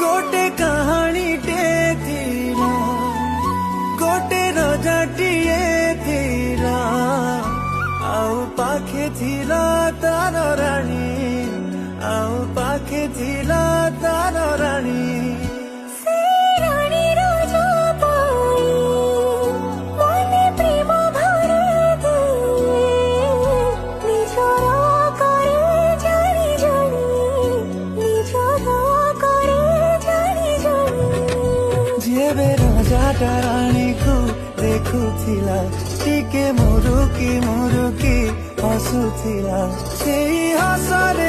गोटे कहानी टे थीरा गोटे रजाटिए थीरा आउ पाखे थिला तार रानी आउ पाखे थिला तार रानी राजा रानी को देखुथिला टिके मुरुकी मुरुकी हसुथिला सेई हसरे